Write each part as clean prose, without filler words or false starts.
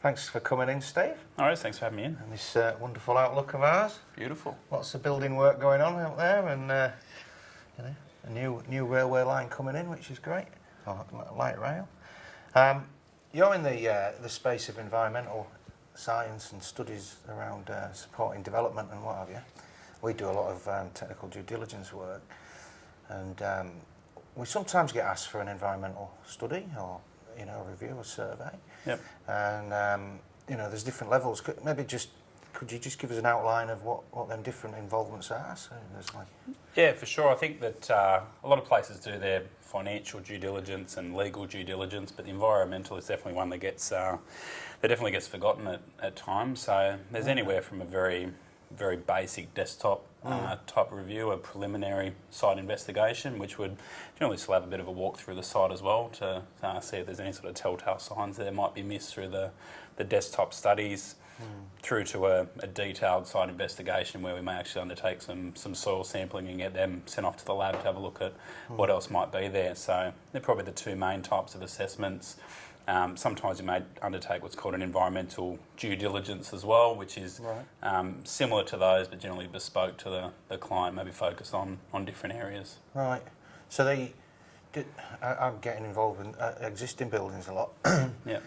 Thanks for coming in, Steve. All right, thanks for having me in. And this wonderful outlook of ours. Beautiful. Lots of building work going on out there, and a new railway line coming in, which is great. Light rail. You're in the space of environmental science and studies around supporting development and what have you. We do a lot of technical due diligence work, and we sometimes get asked for an environmental study or a review or survey. Yep. And there's different levels. Could you just give us an outline of what them different involvements are? So Yeah, for sure. I think that a lot of places do their financial due diligence and legal due diligence, but the environmental is definitely one that definitely gets forgotten at times. So there's anywhere from a very basic desktop type review, a preliminary site investigation, which would generally still have a bit of a walk through the site as well to see if there's any sort of telltale signs that might be missed through the desktop studies, through to a detailed site investigation where we may actually undertake some soil sampling and get them sent off to the lab to have a look at what else might be there. So they're probably the two main types of assessments. Sometimes you may undertake what's called an environmental due diligence as well, which is similar to those, but generally bespoke to the client, maybe focused on different areas. Right. So I'm getting involved in existing buildings a lot. Yeah.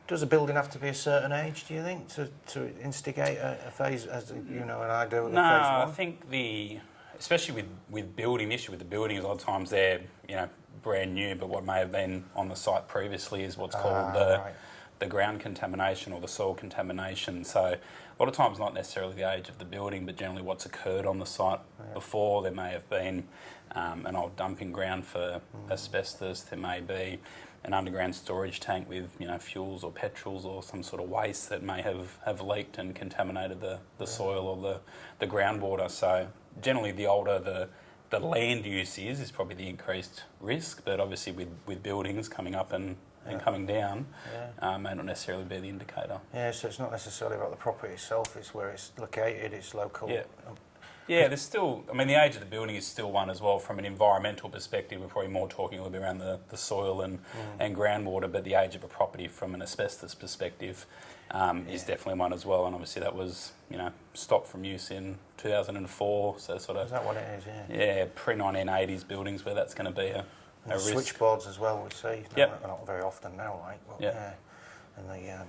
Does a building have to be a certain age, do you think, to instigate a phase, as you know, and I do with phase one? I think especially with building, the issue with the building is a lot of times they're, brand new, but what may have been on the site previously is what's called the ground contamination or the soil contamination. So a lot of times not necessarily the age of the building, but generally what's occurred on the site before. There may have been an old dumping ground for asbestos. There may be an underground storage tank with fuels or petrols or some sort of waste that may have leaked and contaminated the soil or the groundwater. So generally the older the land use is probably the increased risk, but obviously with buildings coming up and coming down may not necessarily be the indicator. Yeah, so it's not necessarily about the property itself, it's where it's located, it's local. Yeah, there's still, the age of the building is still one as well. From an environmental perspective, we're probably more talking a little bit around the soil and groundwater, but the age of a property from an asbestos perspective is definitely one as well. And obviously that was, stopped from use in 2004, so sort of... Is that what it is, Yeah, pre-1980s buildings where that's going to be a risk. Switchboards as well, we see. Not very often now, but and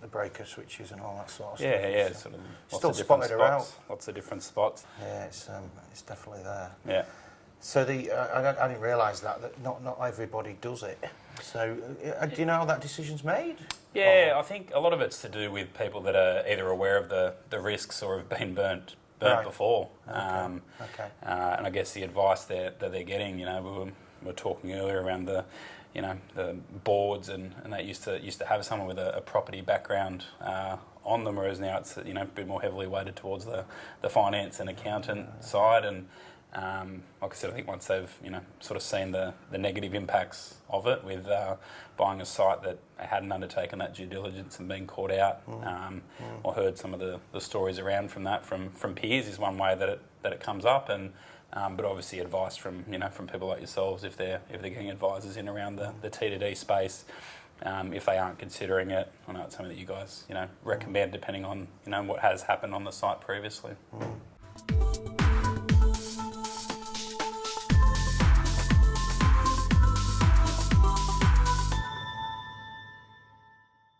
the breaker switches and all that sort of stuff. Yeah, sort of still spotted around. Lots of different spots. Yeah, it's definitely there. Yeah. So I didn't realise that not everybody does it. So do you know how that decision's made? Yeah, I think a lot of it's to do with people that are either aware of the risks or have been burnt before. And I guess the advice that they're getting, we were talking earlier around the boards and that used to have someone with a property background on them, whereas now it's a bit more heavily weighted towards the finance and accountant side. And like I said, I think once they've sort of seen the negative impacts of it with buying a site that they hadn't undertaken that due diligence and been caught out, or heard some of the stories around from that from peers is one way that it comes up. And but obviously advice from from people like yourselves if they're getting advisors in around the T2D space, if they aren't considering it. I know it's something that you guys recommend depending on what has happened on the site previously.